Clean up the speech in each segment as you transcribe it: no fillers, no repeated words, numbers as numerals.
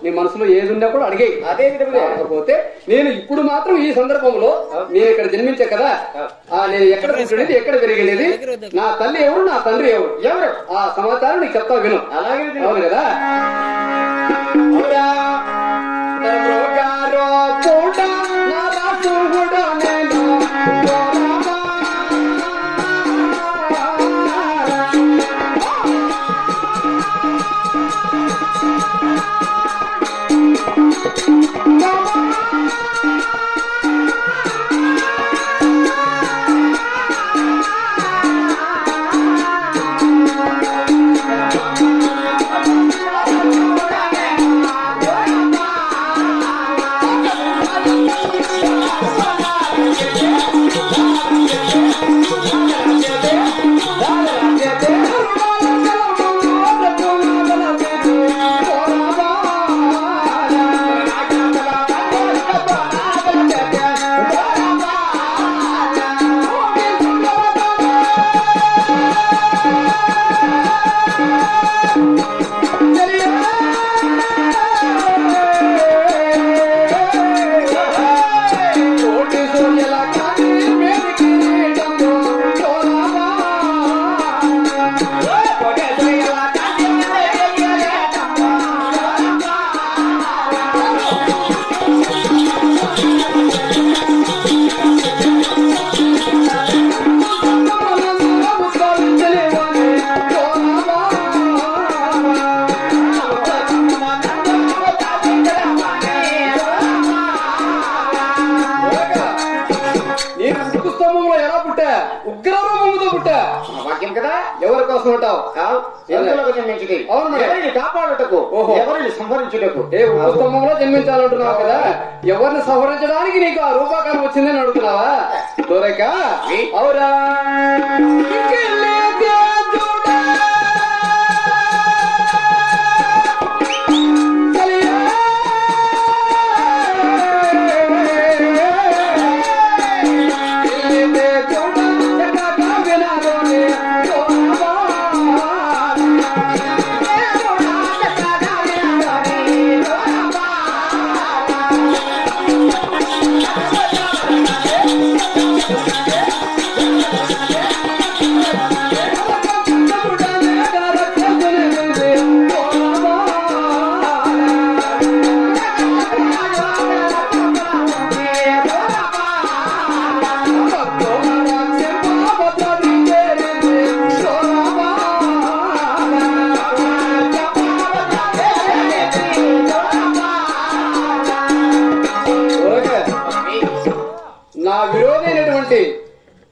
నీ మనసులో ఏది ఉన్నా కూడా అడిగే. అదే విధంగా కాకపోతే నేను ఇప్పుడు మాత్రం ఈ సందర్భంలో నేను ఇక్కడ జన్మించా కదా, నేను ఎక్కడ పుట్టినది, ఎక్కడ పెరిగినది, నా తల్లి ఎవరు, నా తండ్రి ఎవరు, ఆ సమాచారం నీకు చెప్తా విను. అలాగే అవును కదా. ఎవరి కోసం ఉంటావు? ఎవరిని కాపాడుటకు, ఎవరిని సంహరించుటకు. స్తంభంలో జన్మించాలంటున్నావు కదా, ఎవరిని సంహరించడానికి నీకు ఆ రూపాకారం వచ్చిందని అడుగుతున్నావా? దొరక అవురా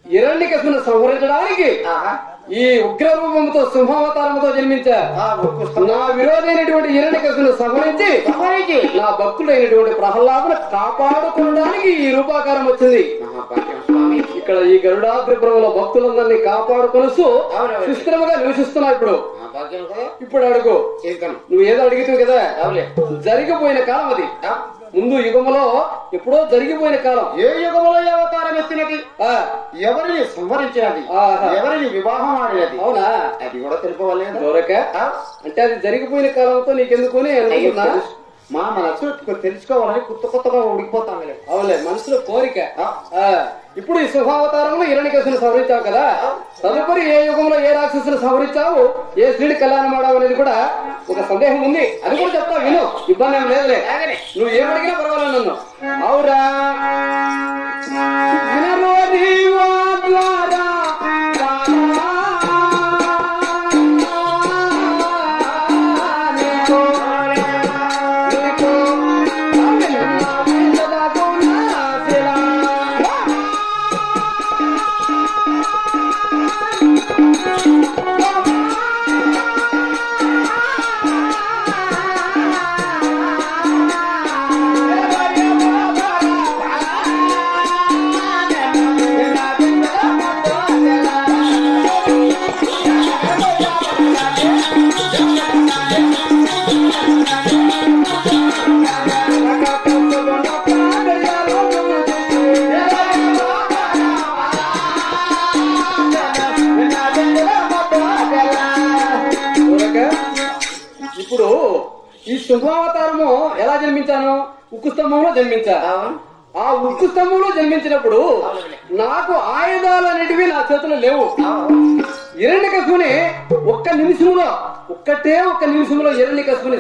హిరణ్యకశిపుని సంహరించడానికి ఈ ఉగ్ర రూపంతో సింహావతారంతో జన్మించా. నా విరోధైనటువంటి హిరణ్యకశిపుని సంహరించి నా భక్తుడైనటువంటి ప్రహ్లాదును కాపాడుకోవడానికి ఈ రూపాకారం వచ్చింది. ఇక్కడ ఈ గరుడాద్రిపురంలో భక్తులందరినీ కాపాడుకొనుస్తూ సుస్థిరముగా నివసిస్తున్నావు. ఇప్పుడు అడుగు, నువ్వు ఏదో అడిగితే కదా, జరిగిపోయిన కాలం అది. ముందు యుగములో ఎప్పుడో జరిగిపోయిన కాలం. ఏ యుగములో అవతారం ఎత్తినది, ఎవరిని సంహరించినది, ఎవరిని వివాహం ఆడినది, అవునా? అది కూడా తెలుసుకోవాలి. దొరక అంటే అది జరిగిపోయిన కాలంతో నీకెందుకు అనుకున్నా. మా మనసు తెలుసుకోవాలని కొత్త కొత్తగా ఉడికిపోతాం. అవునులే, మనసులో కోరిక. ఇప్పుడు ఈ సింహావతారంలో హిరణ్యకశిపుని సంహరించావు కదా, తదుపరి ఏ యుగంలో ఏ రాక్షసుని సంహరించావు, ఏ స్త్రీని కళ్యాణం ఆడావు అనేది కూడా ఒక సందేహం ఉంది. అది కూడా చెప్తా విను, ఇబ్బంది ఏం లేదులే. నువ్వు ఏమడిగినా పర్వాలేదు నన్ను. అవురా సింహావతారం ప్రకారము ఎలా జన్మించాను? ఉక్కు స్తంభంలో జన్మించా. ఆ ఉక్కు స్తంభంలో జన్మించినప్పుడు నాకు ఆయుధాలనేటివి నా చేతుల్లో లేవు. హిరణ్యకశిపుని ఒక్క నిమిషంలో హిరణ్యకశిపుని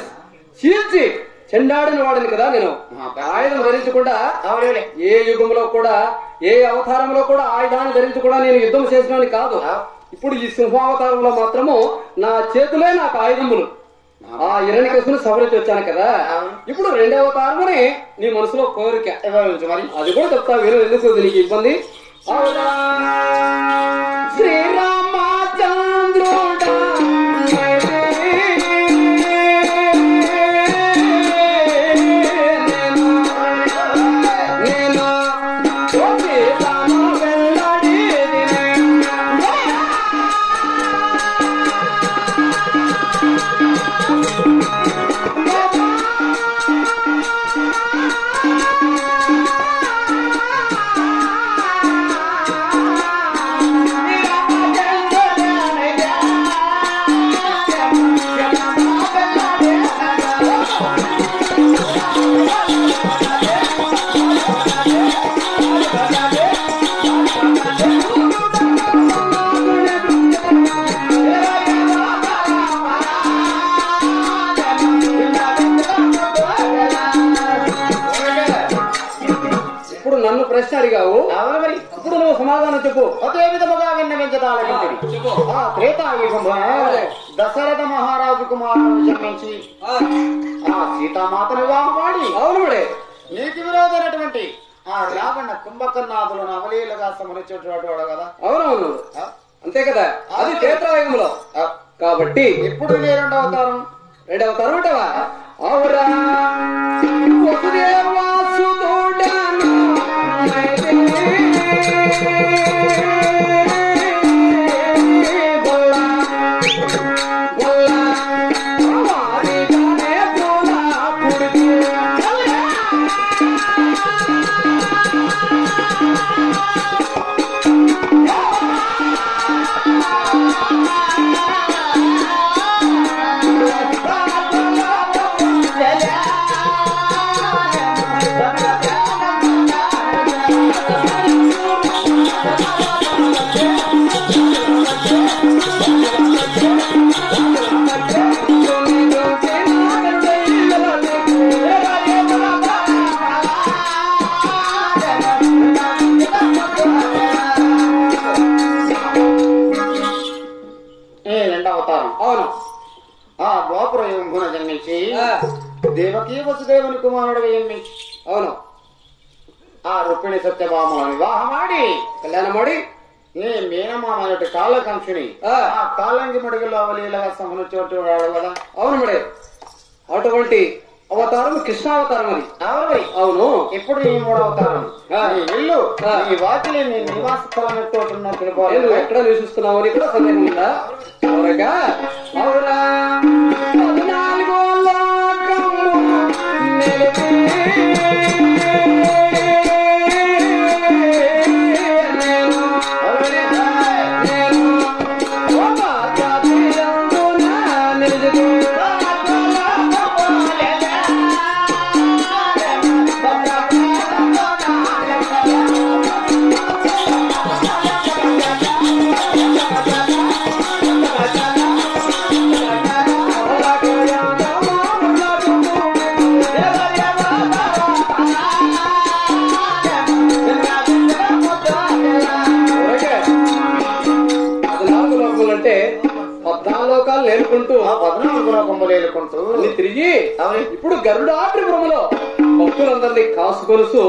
చీల్చి చెండాడిన వాడిని కదా నేను. ఆయుధం ధరించకుండా ఏ యుగంలో కూడా ఏ అవతారంలో కూడా ఆయుధాన్ని ధరించకుండా నేను యుద్ధం చేసినని కాదు. ఇప్పుడు ఈ సింహావతారంలో మాత్రము నా చేతులే నాకు ఆయుధములు. ఆ హిరణ్యకశిపుని సవరించి వచ్చాను కదా. ఇప్పుడు రెండవ అవతారమని నీ మనసులో కోరిక, మరి అది కూడా చెప్తా వీరు. ఎందుకు నీకు ఇబ్బంది? శ్రీరామచంద్రుడా నన్ను ప్రశ్న అడిగావు. ఇప్పుడు నువ్వు సమాధానం చెప్పు. అదే విధముగా త్రేతాయుగంలో దశరథ మహారాజు కుమారుడు జన్మించి ఆ సీతామాత వివాహమాడి నీతి విరోధమైనటువంటి ఆ రావణ కుంభకర్ణాదులను అవలీలుగా సమరించేటువంటి వాడు కదా. అవునవును, అంతే కదా. అది త్రేతాయుగంలో కాబట్టి ఇప్పుడు నీ రెండవ అవతారం అంటావా? అవురా వసుదేవాసుతోడను దేవకీ వసుదేవుని కుమారుడు జన్మించి అవును ఆ రుక్మిణి సత్యభామను వివాహమాడి కళ్యాణమాడి నీ మేనమామటి కాలకంక్షుని ఆ కాలంగి మడుగులో అవలీలగా సమనుచ్చేవాడు కదా. అవును మడే, అటువంటి అవతారం కృష్ణావతారం అది. అవును. ఇప్పుడు ఈ మూడవ అవతారం ఇల్లు ఈ వాకిలి నీ నివాస స్థలం ఎక్కడ నివసిస్తున్నావు అని కూడా సందేహం ఉందా? అవురా తిరిగి ఇప్పుడు గరుడాద్రిపురములో భక్తులందరినీ కాచుకొలుచు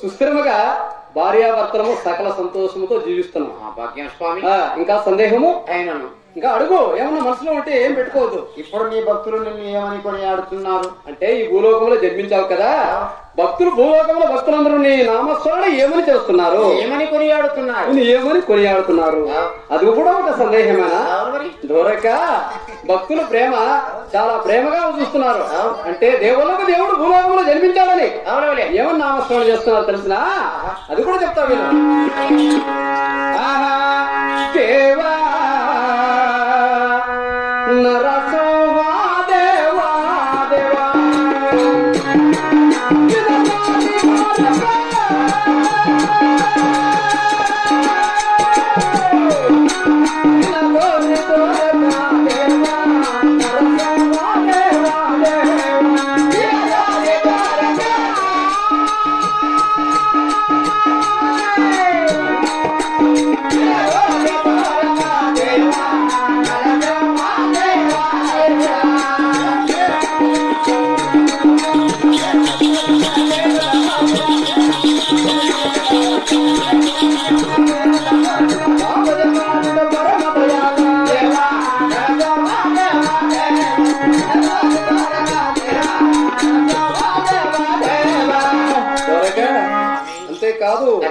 సుస్థిరముగా భార్యాభర్తలము సకల సంతోషముతో జీవిస్తున్నాం. భాగ్యం స్వామి. ఇంకా సందేహము అయినను ఇంకా అడుగు, ఏమన్నా మనసులో ఉంటే ఏం పెట్టుకోవద్దు. ఇప్పుడు నీ భక్తులు నిన్ను ఏమని కొనియాడుతున్నారు అంటే ఈ భూలోకంలో జన్మించావు కదా, భక్తులు భూలోకంలో భక్తులందరూ నీ నామస్మరణ ఏమని చేస్తున్నారు, ఏమని కొనియాడుతున్నారు అది కూడా ఒక సందేహమేనా? దూరక భక్తులు ప్రేమ చాలా ప్రేమగా చూస్తున్నారు. అంటే దేవుళ్ళకు దేవుడు భూలోకంలో జన్మించాలని ఏమని నామస్మరణ చేస్తున్నారు తెలిసినా? అది కూడా చెప్తా వీళ్ళు. దేవా నరసోవా దేవా దేవా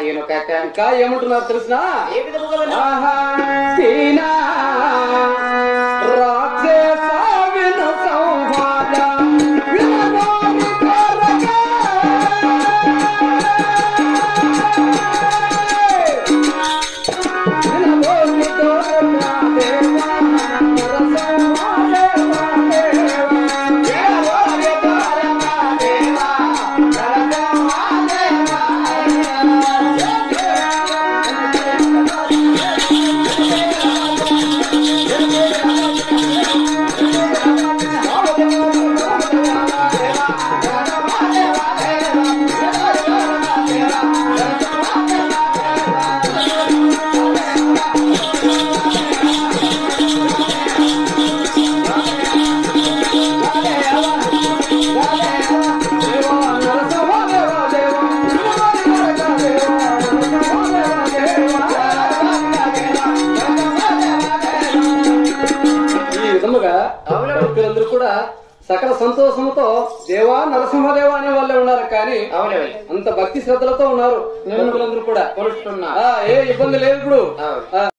మరి ఇంకా ఏమంటున్నారు తెలిసిన ఏ విధముగా రాక్షస విను సంవాద వినగోరి కోరక వినగోరి కోరక దేవా భక్తులందరూ కూడా సకల సంతోషంతో దేవా నరసింహదేవా అనే వాళ్ళే ఉన్నారు కానీ అంత భక్తి శ్రద్ధలతో ఉన్నారు భక్తులందరూ కూడా ఏ ఇబ్బంది లేదు ఇప్పుడు